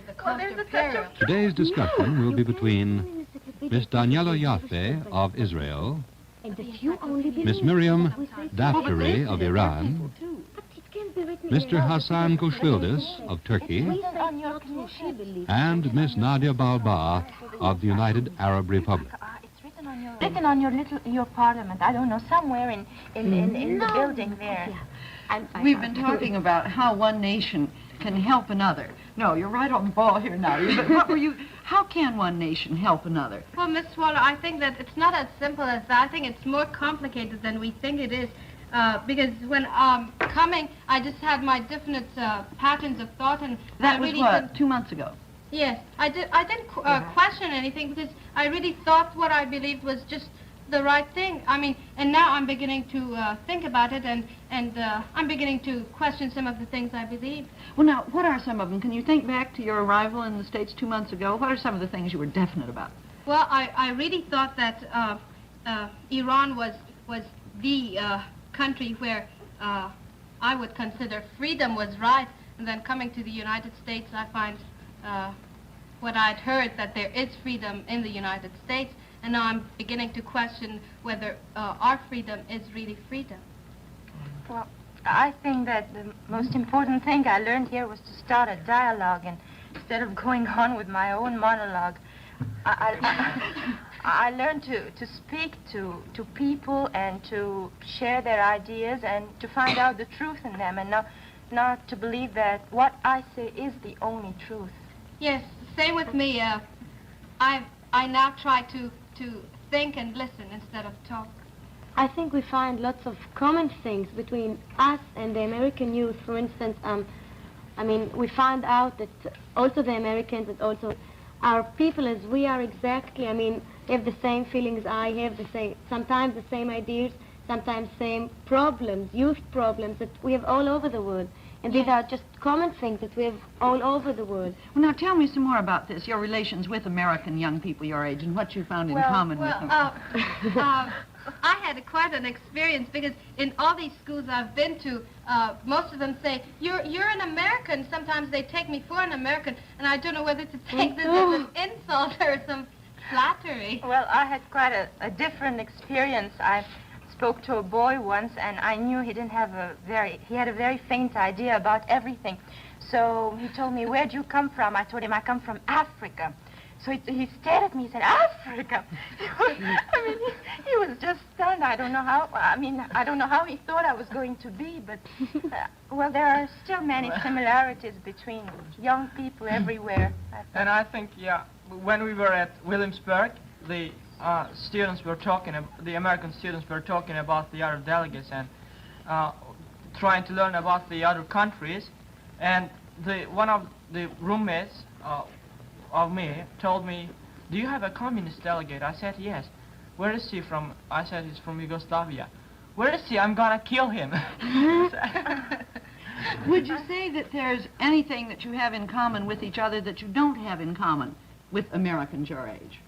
the cost of peril. Today's discussion will be between Miss Daniela Yaffe of Israel, Miss Miriam Daftari of Iran, Mr. Hassan Koshvildis of Turkey, and Miss Nadia Balba of the United Arab Republic. It's written on your parliament. I don't know, somewhere in the building there. We've been talking about how one nation can help another. No, you're right on the ball here, Nadia. But how can one nation help another? Well, Miss Waller, I think that it's not as simple as that. I think it's more complicated than we think it is. Because when coming, I just had my definite patterns of thought, and that I was really what, 2 months ago? Yes, I didn't question anything because I really thought what I believed was just the right thing. I mean, and now I'm beginning to think about it, and I'm beginning to question some of the things I believe. Well, now, what are some of them? Can you think back to your arrival in the States 2 months ago? What are some of the things you were definite about? Well, I really thought that Iran was the country where I would consider freedom was right, and then coming to the United States, I find what I'd heard, that there is freedom in the United States, and now I'm beginning to question whether our freedom is really freedom. Well, I think that the most important thing I learned here was to start a dialogue, and instead of going on with my own monologue, I learned to speak to people and to share their ideas and to find out the truth in them, and not to believe that what I say is the only truth. Yes, same with me. I now try to think and listen instead of talk. I think we find lots of common things between us and the American youth. For instance, I mean, we find out that also the Americans, that also our people as we are exactly, I mean, have the same feelings I have, sometimes the same ideas, sometimes same problems, youth problems that we have all over the world. And these are just common things that we have all over the world. Well, now tell me some more about this, your relations with American young people your age, and what you found in common with them. I had quite an experience because in all these schools I've been to, most of them say, you're an American. Sometimes they take me for an American, and I don't know whether to take this as an insult or some flattery. Well, I had quite a different experience. I spoke to a boy once, and I knew he had a very faint idea about everything. So he told me, where'd you come from? I told him, I come from Africa. So he stared at me, he said, Africa? I mean, he was just stunned. I don't know how he thought I was going to be, but, well, there are still many similarities between young people everywhere. And I think, yeah, when we were at Williamsburg, the American students were talking about the other delegates and trying to learn about the other countries. And one of the roommates of me told me, do you have a communist delegate? I said, yes. Where is he from? I said, he's from Yugoslavia. Where is he? I'm gonna kill him. Would you say that there's anything that you have in common with each other that you don't have in common with Americans your age?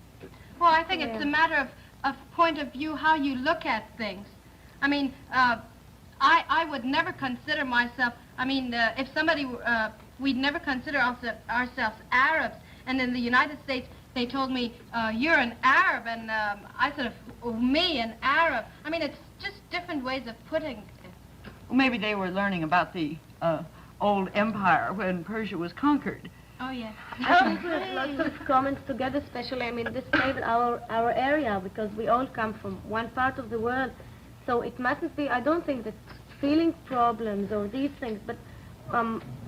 Well, I think it's a matter of point of view, how you look at things. I mean, I would never consider myself, I mean, if somebody, we'd never consider ourselves Arabs. And in the United States, they told me, you're an Arab, and I sort of, me, an Arab. I mean, it's just different ways of putting it. Well, maybe they were learning about the old empire when Persia was conquered. Oh, yes. I think we have lots of comments together, especially, I mean, this maybe our area, because we all come from one part of the world. So it mustn't be, I don't think that feeling problems or these things, but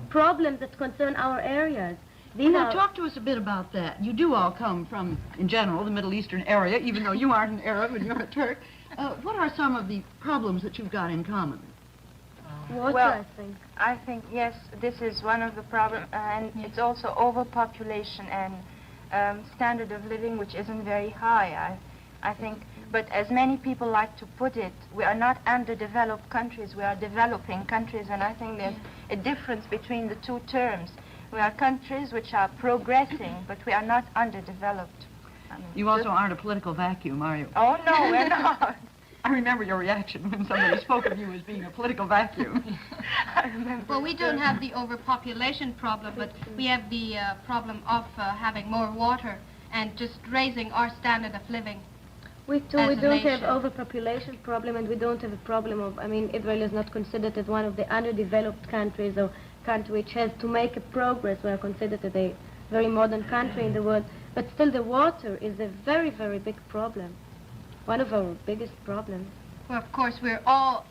problems that concern our areas. Now, talk to us a bit about that. You do all come from, in general, the Middle Eastern area, even though you aren't an Arab and you're a Turk. What are some of the problems that you've got in common? Well, I think, yes, this is one of the problems, and it's also overpopulation and standard of living, which isn't very high, I think. But as many people like to put it, we are not underdeveloped countries, we are developing countries, and I think there's a difference between the two terms. We are countries which are progressing, but we are not underdeveloped. You also aren't a political vacuum, are you? Oh, no, we're not. I remember your reaction when somebody spoke of you as being a political vacuum. I remember. Well, we don't have the overpopulation problem, but we have the problem of having more water and just raising our standard of living. We too, as we a don't have nation. overpopulation problem, and we don't have a problem of, I mean, Israel is not considered as one of the underdeveloped countries or country which has to make a progress. We are considered as a very modern country in the world, but still the water is a very, very big problem. One of our biggest problems. Well, of course, we're all,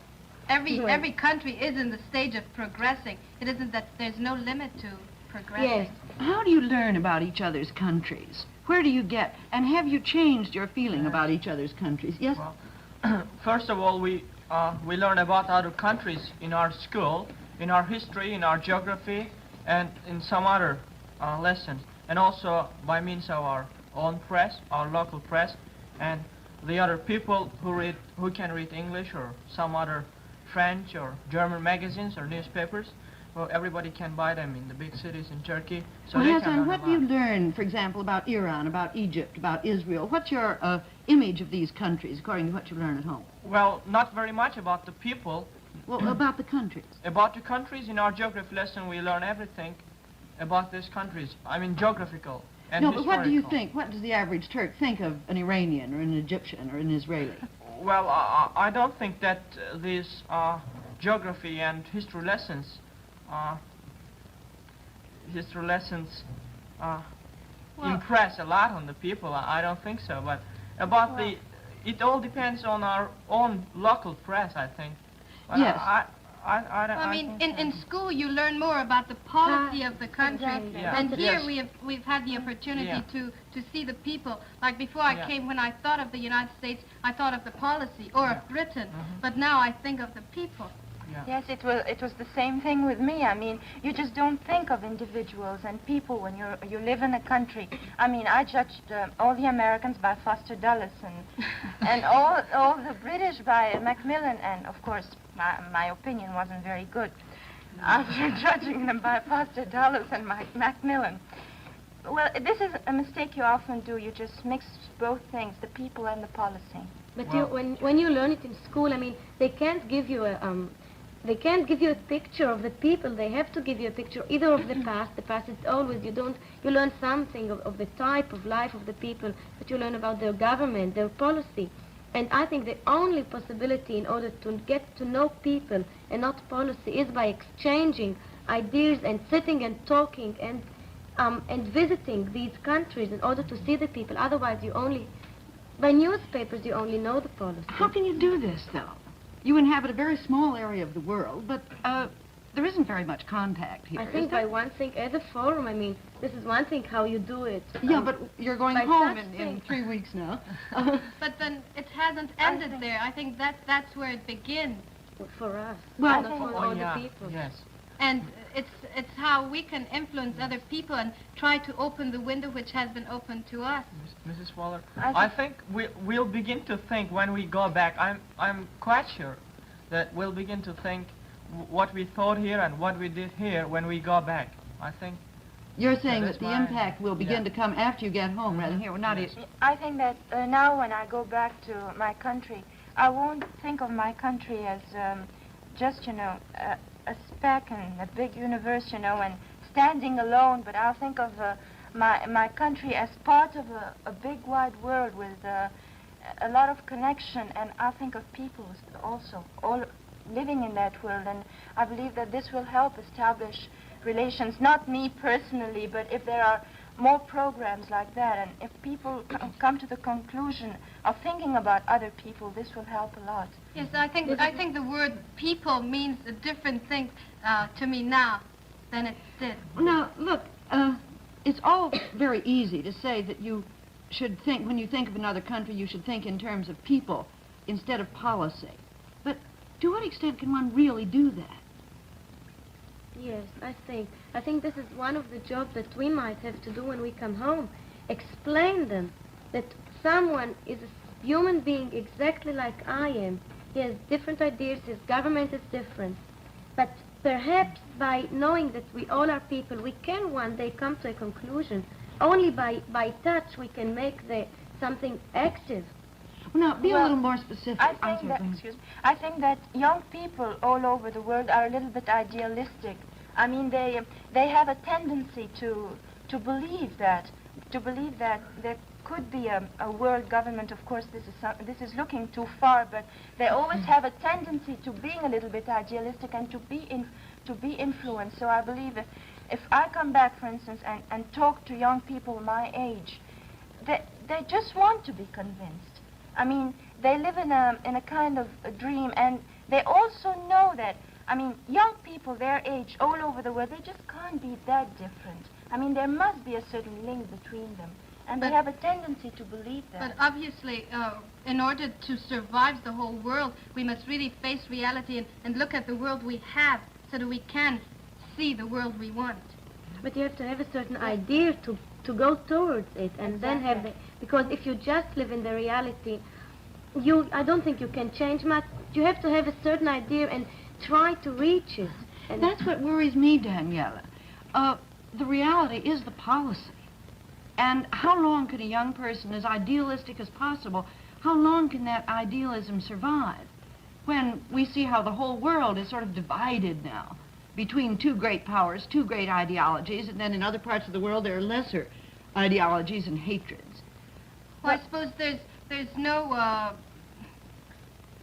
every Right. country is in the stage of progressing. It isn't that there's no limit to progressing. Yes. How do you learn about each other's countries? Where do you get, and have you changed your feeling about each other's countries? Yes? Well, first of all, we learn about other countries in our school, in our history, in our geography, and in some other lessons, and also by means of our own press, our local press, and the other people who can read English or some other French or German magazines or newspapers. Well, everybody can buy them in the big cities in Turkey. So Well, they Hassan, can learn what do you about. learn, for example, about Iran, about Egypt, about Israel? What's your image of these countries, according to what you learn at home? Well, not very much about the people. Well, about the countries. About the countries, in our geography lesson, we learn everything about these countries. I mean, geographical and No, but what do you historical. think? What does the average Turk think of an Iranian or an Egyptian or an Israeli? Well, I don't think that these geography and history lessons Well- impress a lot on the people. I don't think so. But about it all depends on our own local press, I think. But Yes. I don't. I mean, think in school you learn more about the policy of the country, Exactly. Yeah. and here Yes. we've had the opportunity Yeah. to see the people. Like before I Yeah. came, when I thought of the United States, I thought of the policy or of Britain, but now I think of the people. Yes, it was the same thing with me. I mean, you just don't think of individuals and people when you live in a country. I mean, I judged all the Americans by Foster Dulles and all the British by Macmillan, and of course my opinion wasn't very good after judging them by Foster Dulles and Macmillan. Well, this is a mistake you often do. You just mix both things, the people and the policy. But Well- when you learn it in school, I mean, they can't give you a picture of the people. They have to give you a picture either of the past. The past is always, you learn something of the type of life of the people, but you learn about their government, their policy. And I think the only possibility in order to get to know people and not policy is by exchanging ideas and sitting and talking and visiting these countries in order to see the people. Otherwise, by newspapers, you only know the policy. How can you do this, though? You inhabit a very small area of the world, but there isn't very much contact here. I is think there? by one thing, as a forum, I mean, this is one thing how you do it. Yeah, but you're going by home such in things. 3 weeks now. But then it hasn't ended there. I think that's where it begins, For us, Well- not for Oh, all yeah. the people. Yes. and it's how we can influence other people and try to open the window which has been opened to us. Mrs. Waller, I I think we'll begin to think when we go back. I'm quite sure that we'll begin to think what we thought here and what we did here when we go back. I think. You're saying That's that the my- impact will begin yeah. to come after you get home rather than here. Well, not Yes. it. I think that now when I go back to my country, I won't think of my country as just, a speck in a big universe, and standing alone, but I'll think of my country as part of a big wide world with a lot of connection, and I'll think of people also, all living in that world, and I believe that this will help establish relations, not me personally, but if there are more programs like that, and if people come to the conclusion of thinking about other people, this will help a lot. Yes, I think the word people means a different thing to me now than it did. Now, look, it's all very easy to say that you should think, when you think of another country, you should think in terms of people instead of policy. But to what extent can one really do that? Yes, I think this is one of the jobs that we might have to do when we come home. Explain them that someone is a human being exactly like I am. He has different ideas, his government is different. But perhaps by knowing that we all are people, we can one day come to a conclusion. Only by touch we can make something active. Now, be a Well, little more specific. I think that young people all over the world are a little bit idealistic. I mean, they have a tendency to believe that there could be a world government. Of course, this is looking too far, but they always have a tendency to being a little bit idealistic and to be influenced. So I believe if I come back, for instance, and talk to young people my age, they just want to be convinced. I mean, they live in a kind of a dream, and they also know that, I mean, young people their age all over the world, they just can't be that different. I mean, there must be a certain link between them, and they have a tendency to believe that. But obviously, in order to survive the whole world, we must really face reality and look at the world we have so that we can see the world we want. But you have to have a certain idea to go towards it, and then have the, because if you just live in the reality, I don't think you can change much. You have to have a certain idea and try to reach it. And that's what worries me, Daniela. The reality is the policy. And how long can a young person, as idealistic as possible, how long can that idealism survive when we see how the whole world is sort of divided now between two great powers, two great ideologies, and then in other parts of the world there are lesser ideologies and hatreds? Well, I suppose there's no,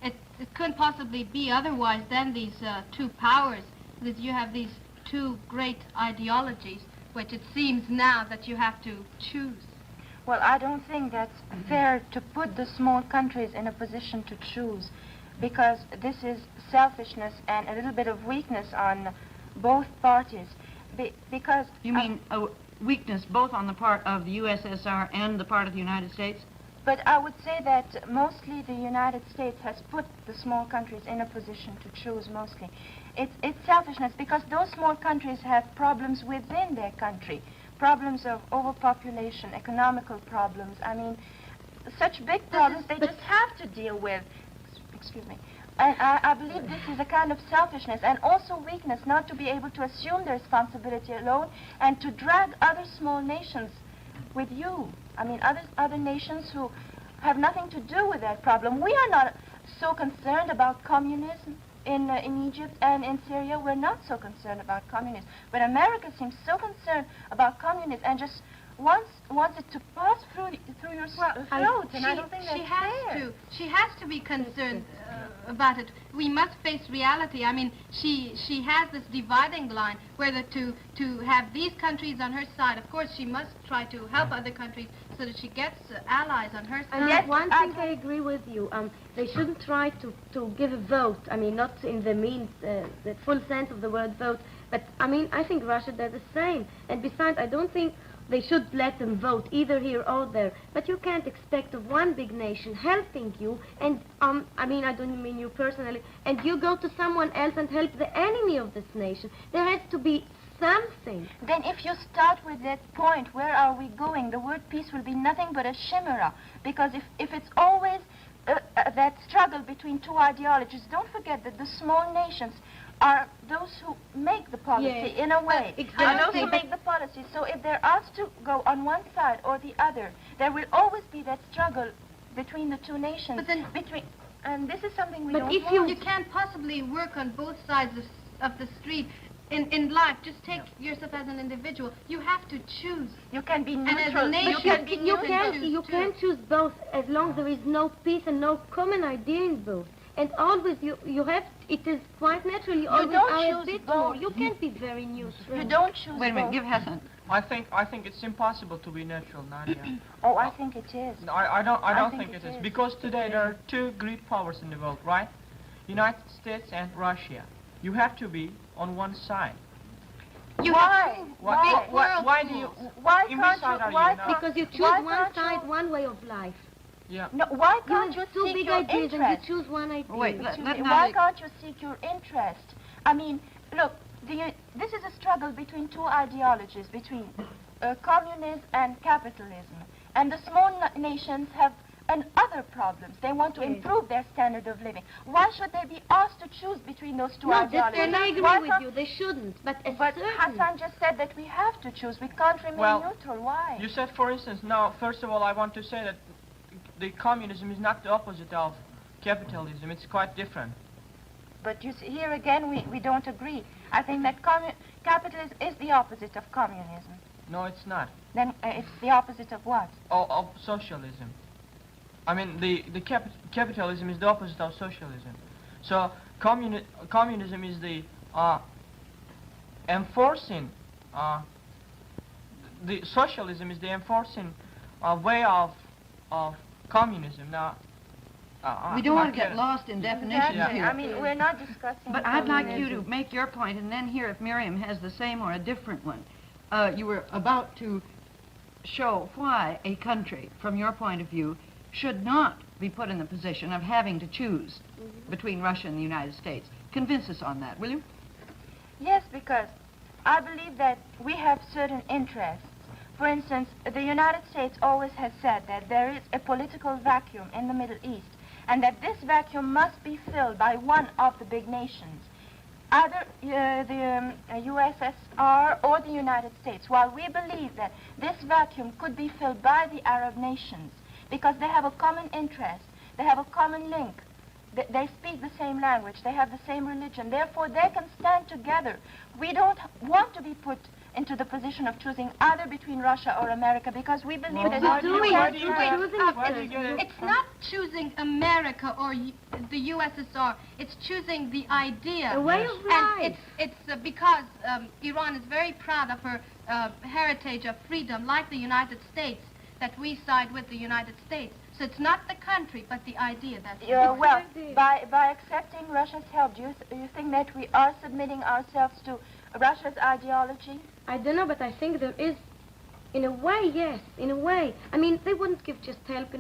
it couldn't possibly be otherwise than these two powers, that you have these two great ideologies, which it seems now that you have to choose. Well, I don't think that's fair to put the small countries in a position to choose, because this is selfishness and a little bit of weakness on both parties. Because you mean a weakness both on the part of the USSR and the part of the United States? But I would say that mostly the United States has put the small countries in a position to choose mostly. It's selfishness, because those small countries have problems within their country, problems of overpopulation, economical problems. I mean, such big problems they just have to deal with. Excuse me. And I believe this is a kind of selfishness and also weakness, not to be able to assume the responsibility alone and to drag other small nations with you. I mean, other nations who have nothing to do with that problem. We are not so concerned about communism in Egypt and in Syria. We're not so concerned about communism. But America seems so concerned about communism and just wants it to pass through your throat. And I don't think that's fair. She has to be concerned about it. We must face reality. I mean, she has this dividing line whether to have these countries on her side. Of course, she must try to help other countries so that she gets allies on her side. And yes, one thing I agree with you. They shouldn't try to give a vote. I mean, not in the the full sense of the word vote. But I mean, I think Russia does the same. And besides, I don't think they should let them vote either here or there. But you can't expect of one big nation helping you, and I mean, I don't mean you personally, and you go to someone else and help the enemy of this nation. There has to be something. Then if you start with that point, where are we going? The word peace will be nothing but a chimera, because if it's always that struggle between two ideologies, don't forget that the small nations are those who make the policy in a way. Are those who make the policy. So if they're asked to go on one side or the other, there will always be that struggle between the two nations. But then, and this is something we but don't if want. you can't possibly work on both sides of the street in life, just take yourself as an individual. You have to choose. You can be neutral. And as a nation, you can be neutral. You can choose both as long as there is no peace and no common idea in both. And always you have, it is quite natural, you always don't are a choose bit both. more. You can't be very neutral. You don't choose Wait a minute, both. give Hassan. I think it's impossible to be neutral, Nadia. Oh, I think it is. No, I don't think it it is. is. Because today there are two great powers in the world, right? United States and Russia. You have to be on one side. Why? Why do you? Why in can't which side you? are Why you now? can't- Because you choose Why one can't side, you- one way of life. Yeah. No, why can't You you have two seek big your ideas and interest? you choose one idea. Wait, Excuse let me, Nadia- why can't you seek your interest? I mean, look, this is a struggle between two ideologies, between communism and capitalism. And the small nations have other problems. They want to improve their standard of living. Why should they be asked to choose between those two No, that's ideologies? and I agree Why with can't- you. They shouldn't. But But certain. Hassan just said that we have to choose. We can't remain Well, neutral. Why? You said, for instance, now, first of all, I want to say that the communism is not the opposite of capitalism. It's quite different. But you see, here again, we don't agree. I think that capitalism is the opposite of communism. No, it's not. Then it's the opposite of what? Of socialism. I mean, the capitalism is the opposite of socialism. So communism is the enforcing. The socialism is the enforcing way of communism. Now, We don't want to get lost in definitions Exactly. here. I mean, we're not discussing. But I'd like you to make your point and then hear if Miriam has the same or a different one. You were about to show why a country, from your point of view, should not be put in the position of having to choose between Russia and the United States. Convince us on that, will you? Yes, because I believe that we have certain interests. For instance, the United States always has said that there is a political vacuum in the Middle East, and that this vacuum must be filled by one of the big nations, either the USSR or the United States, while we believe that this vacuum could be filled by the Arab nations, because they have a common interest, they have a common link, they speak the same language, they have the same religion, therefore they can stand together. We don't want to be put into the position of choosing either between Russia or America, because we believe that why do you get it? It's not choosing America or the USSR. It's choosing the idea. A way of life. And it's because Iran is very proud of her heritage of freedom, like the United States, that we side with the United States. So it's not the country, but the idea. That's well, by accepting Russia's help, do you think that we are submitting ourselves to Russia's ideology? I don't know, but I think there is, in a way, yes, in a way. I mean, they wouldn't give just help.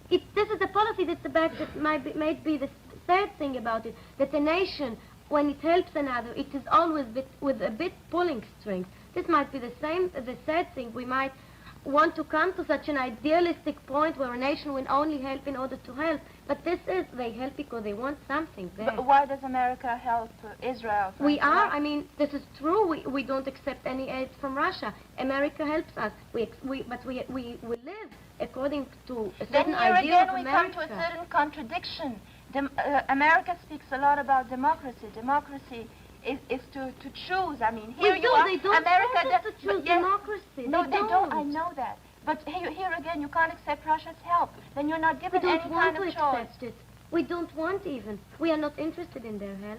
This is the policy that's the back that might be the sad thing about it, that a nation, when it helps another, it is always with a bit pulling strings. This might be the sad thing. We might want to come to such an idealistic point where a nation will only help in order to help. But they help because they want something back. But why does America help Israel? I mean, this is true. We don't accept any aid from Russia. America helps us. But we live according to a certain Then here idea again of we America. come to a certain contradiction. America speaks a lot about democracy. Democracy is to choose. I mean, here you are. They don't America want us to choose democracy. No, they don't. I know that. But here again, you can't accept Russia's help. Then you're not given We any don't kind want of to choice. accept it. We don't want even. We are not interested in their help.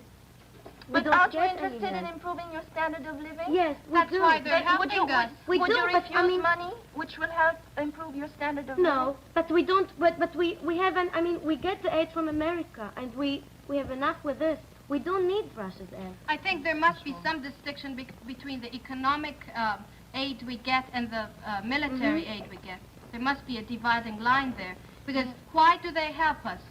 We But don't aren't you get any interested in help. improving your standard of living? Yes, we That's do. why they're Then helping us. We would do, you but refuse I mean, money, which will help improve your standard of living? no, but we don't. But we have an. I mean, we get the aid from America, and we have enough with this. We don't need Russia's aid. I think there must be some distinction between the economic aid we get and the military aid we get. There must be a dividing line there. Because why do they help us?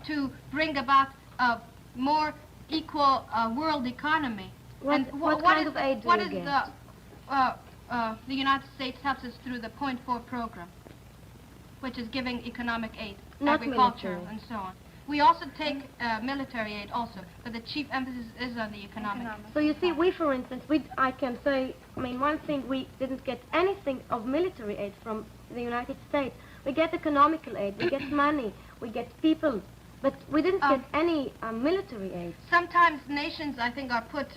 To bring about a more equal world economy. What kind of aid do what you is get? The United States helps us through the Point 4 program, which is giving economic aid, Not agriculture, military. and so on. We also take military aid also, but the chief emphasis is on the economic. So you see, we, for instance, I can say, I mean, one thing, we didn't get anything of military aid from the United States. We get economical aid, we get money, we get people, but we didn't get any military aid. Sometimes nations, I think, are put,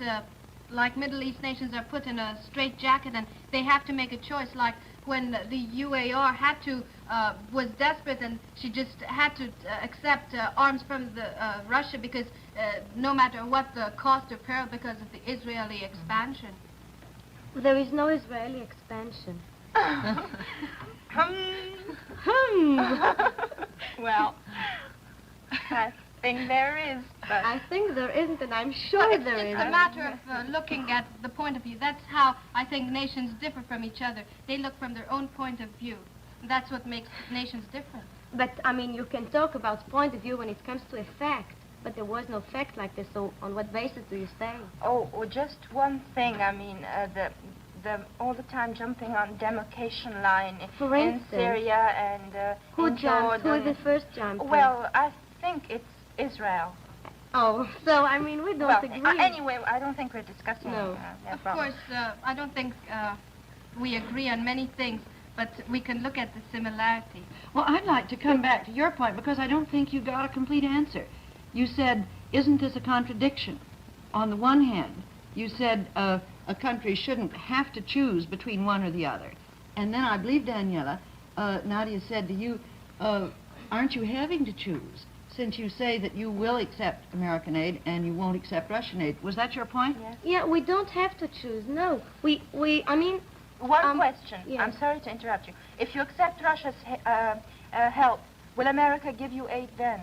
like Middle East nations, are put in a straitjacket, and they have to make a choice, like when the UAR had to, was desperate, and she just had to accept arms from Russia because no matter what the cost or peril, because of the Israeli expansion. There is no Israeli expansion. Well, I think there is, but I think there isn't, and I'm sure So it's there just is. a matter of looking at the point of view. That's how I think nations differ from each other. They look from their own point of view. That's what makes nations different. But, I mean, you can talk about point of view when it comes to a fact, but there was no fact like this, so on what basis do you say? just one thing. I mean, the all the time jumping on demarcation line For in instance, Syria and Who in jumped? Who Jordan. the first jumper? Well, I think it's Israel. Oh, so, I mean, we don't agree. Anyway, I don't think we're discussing No. that Of problem. course, I don't think we agree on many things, but we can look at the similarity. Well, I'd like to come back to your point because I don't think you got a complete answer. You said, isn't this a contradiction? On the one hand, you said a country shouldn't have to choose between one or the other. And then I believe, Daniela, Nadia said to you, aren't you having to choose, since you say that you will accept American aid and you won't accept Russian aid? Was that your point? Yes. Yeah, we don't have to choose, no. I mean... One question. yes. I'm sorry to interrupt you. If you accept Russia's help, will America give you aid then?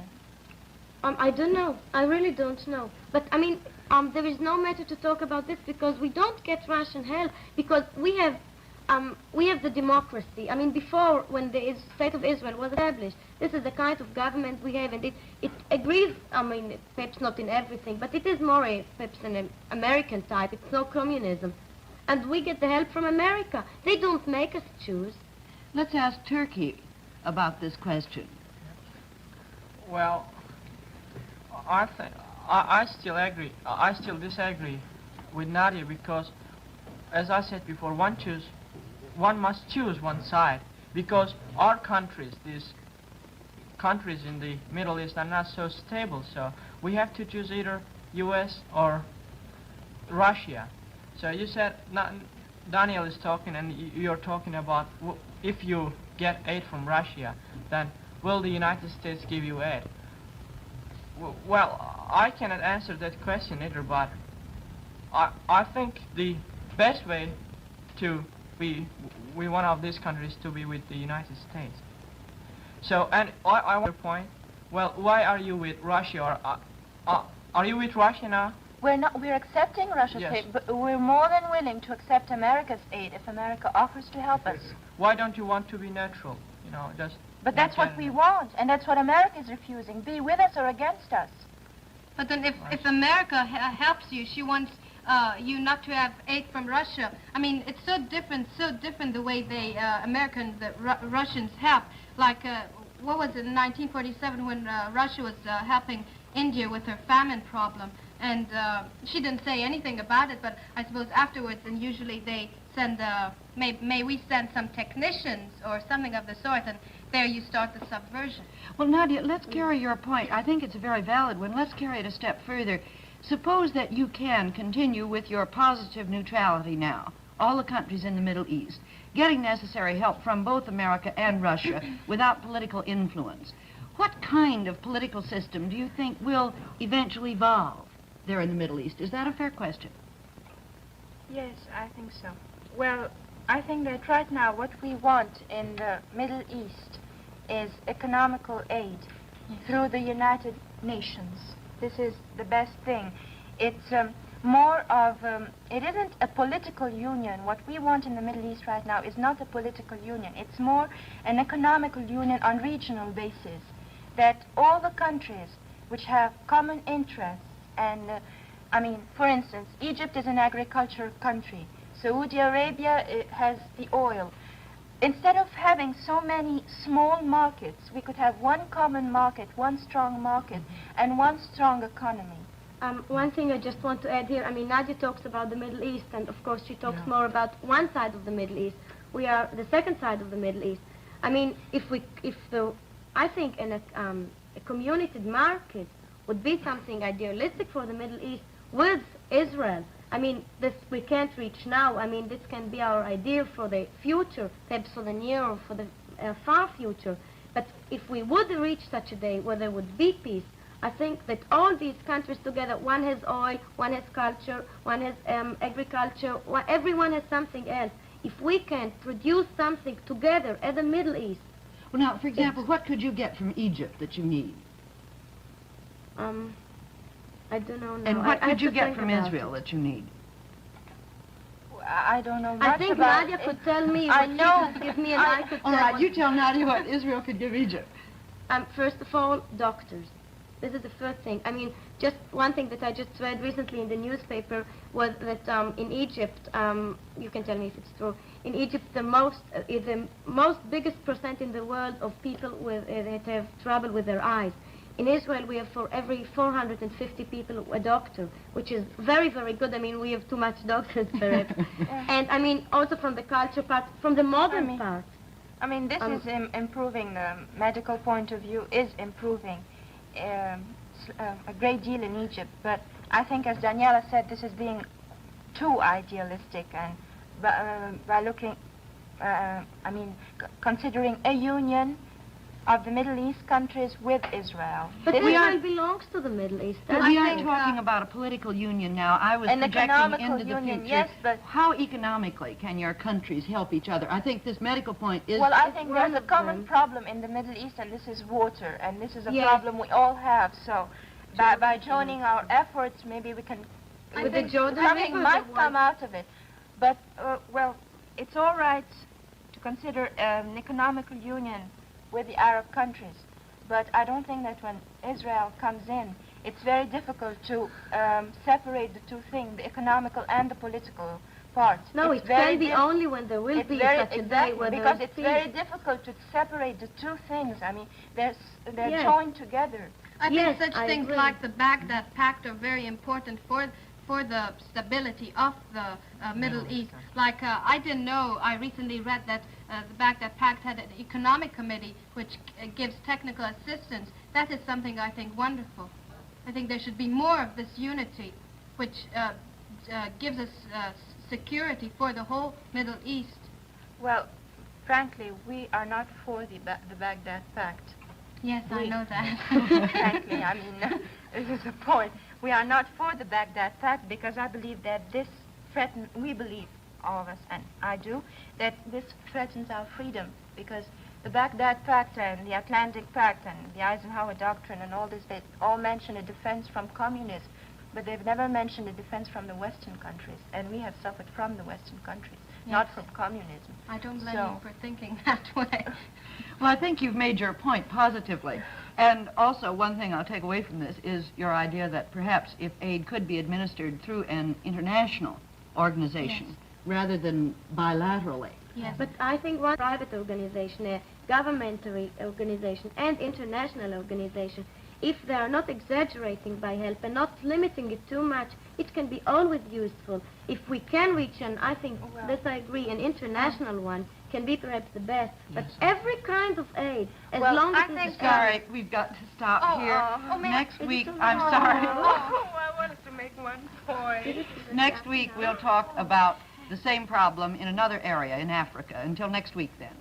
I don't know. I really don't know. But, I mean, there is no matter to talk about this because we don't get Russian help because we have the democracy. I mean, before, when the State of Israel was established, this is the kind of government we have, and it agrees, I mean, perhaps not in everything, but it is more perhaps an American type. It's no communism. And we get the help from America. They don't make us choose. Let's ask Turkey about this question. Well, I still agree. I still disagree with Nadia because, as I said before, one must choose one side because our countries, these countries in the Middle East, are not so stable. So we have to choose either U.S. or Russia. So you said, Daniel is talking, and you're talking about if you get aid from Russia, then will the United States give you aid? Well, I cannot answer that question either, but I think the best way to be one of these countries to be with the United States. So, and I want to point, well, why are you with Russia? Or are you with Russia now? We're accepting Russia's Yes. aid, but we're more than willing to accept America's aid if America offers to help us. Why don't you want to be neutral? You know, just. But that's what we want, and that's what America is refusing. Be with us or against us. But then if America helps you, she wants you not to have aid from Russia. I mean, it's so different the way the Russians help. Like, what was it, in 1947 when Russia was helping India with her famine problem. And she didn't say anything about it, but I suppose afterwards, and usually they send, may we send some technicians or something of the sort, and there you start the subversion. Well, Nadia, let's carry your point. I think it's a very valid one. Let's carry it a step further. Suppose that you can continue with your positive neutrality now, all the countries in the Middle East, getting necessary help from both America and Russia without political influence. What kind of political system do you think will eventually evolve there in the Middle East? Is that a fair question? Yes, I think so. Well, I think that right now what we want in the Middle East is economical aid through the United Nations. This is the best thing. It's more of, it isn't a political union. What we want in the Middle East right now is not a political union. It's more an economical union on regional basis, that all the countries which have common interests, and I mean, for instance, Egypt is an agricultural country. Saudi Arabia has the oil. Instead of having so many small markets, we could have one common market, one strong market, and one strong economy. One thing I just want to add here, I mean, Nadia talks about the Middle East, and of course she talks more about one side of the Middle East. We are the second side of the Middle East. I mean, I think a community market would be something idealistic for the Middle East with Israel. I mean, this we can't reach now. I mean, this can be our ideal for the future, perhaps for the near or for the far future. But if we would reach such a day where there would be peace, I think that all these countries together, one has oil, one has culture, one has agriculture, everyone has something else. If we can produce something together at the Middle East. Well, now, for example, what could you get from Egypt that you need? I don't know now. And what could you get from Israel that you need? I don't know much I think about Nadia it. could tell me I what know. she could give me, and I could All tell right, what- you tell Nadia what Israel could give Egypt. First of all, doctors. This is the first thing. I mean, just one thing that I just read recently in the newspaper was that in Egypt, you can tell me if it's true, in Egypt the most biggest percent in the world of people that have trouble with their eyes. In Israel, we have for every 450 people a doctor, which is very, very good. I mean, we have too much doctors perhaps. And I mean, also from the culture part, from the modern part, I mean, this is improving. The medical point of view is improving a great deal in Egypt. But I think, as Daniela said, this is being too idealistic, and by looking, considering a union of the Middle East countries with Israel. But Israel belongs to the Middle East. But we are talking about a political union now. I was an projecting economical into the union, future. yes, but how economically can your countries help each other? I think this medical point is... Well, I think there's a common problem in the Middle East, and this is water, and this is a problem we all have. So by joining our efforts, maybe we can... something might come out of it. But, well, it's all right to consider an economical union with the Arab countries. But I don't think that when Israel comes in, it's very difficult to separate the two things, the economical and the political part. No, it can be only when there will be such a day where because it's very difficult to separate the two things. I mean, they're joined together. I think such things like the Baghdad Pact are very important for the stability of the Middle East. Like, I didn't know, I recently read that the Baghdad Pact had an economic committee which gives technical assistance. That is something I think wonderful. I think there should be more of this unity which gives us security for the whole Middle East. Well, frankly, we are not for the Baghdad Pact. Yes, I know that. Frankly, I mean, this is the point. We are not for the Baghdad Pact because I believe that this threatens, we believe, all of us, and I do, that this threatens our freedom, because the Baghdad Pact and the Atlantic Pact and the Eisenhower Doctrine and all this, they all mention a defense from communism, but they've never mentioned a defense from the Western countries, and we have suffered from the Western countries, not from communism. I don't blame you for thinking that way. Well, I think you've made your point positively. And also, one thing I'll take away from this is your idea that perhaps if aid could be administered through an international organization rather than bilaterally. Yes. But I think one private organization, a governmental organization, and international organization, if they are not exaggerating by help and not limiting it too much, it can be always useful. If we can reach an, I think, this I agree, an international one can be perhaps the best. But every kind of aid, as long as it's... Sorry, we've got to stop here. Next week, I'm sorry. I wanted to make one point. Next week, we'll talk about the same problem in another area in Africa. Until next week, then.